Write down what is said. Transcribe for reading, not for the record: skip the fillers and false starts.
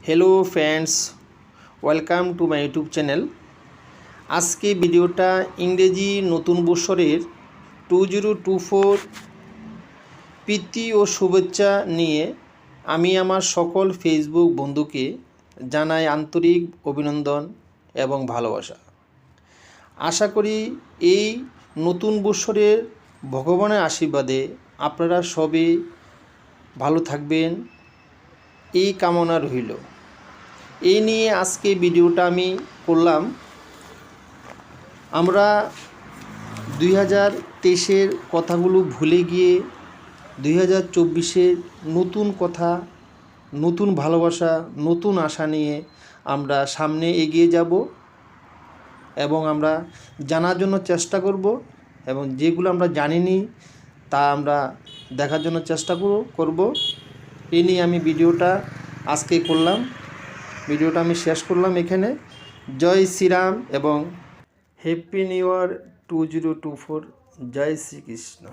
Hello friends, welcome to my YouTube channel. আজকে ভিডিওটা ইংরেজি নতুন বছরের 2024 প্রীতি ও শুভেচ্ছা নিয়ে আমি আমার সকল ফেসবুক বন্ধুকে জানাই আন্তরিক অভিনন্দন এবং ভালোবাসা। আশা করি এই নতুন বছরের ভগবানের আশীর্বাদে আপনারা সবাই ভালো থাকবেন, এই কামনা রইল। এই নিয়ে আজকে ভিডিওটা আমি করলাম। আমরা 2023-এর কথাগুলো ভুলে গিয়ে 2024-এর নতুন কথা, নতুন ভালোবাসা, নতুন আশা নিয়ে আমরা সামনে এগিয়ে যাব এবং আমরা জানার জন্য চেষ্টা করব এবং যেগুলো আমরা জানিনি তা আমরা দেখার জন্য চেষ্টা করব। এই নিয়ে আমি ভিডিওটা আজকে করলাম। ভিডিওটা আমি শেষ করলাম এখানে। জয় শ্রীরাম এবং হ্যাপি নিউ ইয়ার 2024। জয় শ্রীকৃষ্ণ।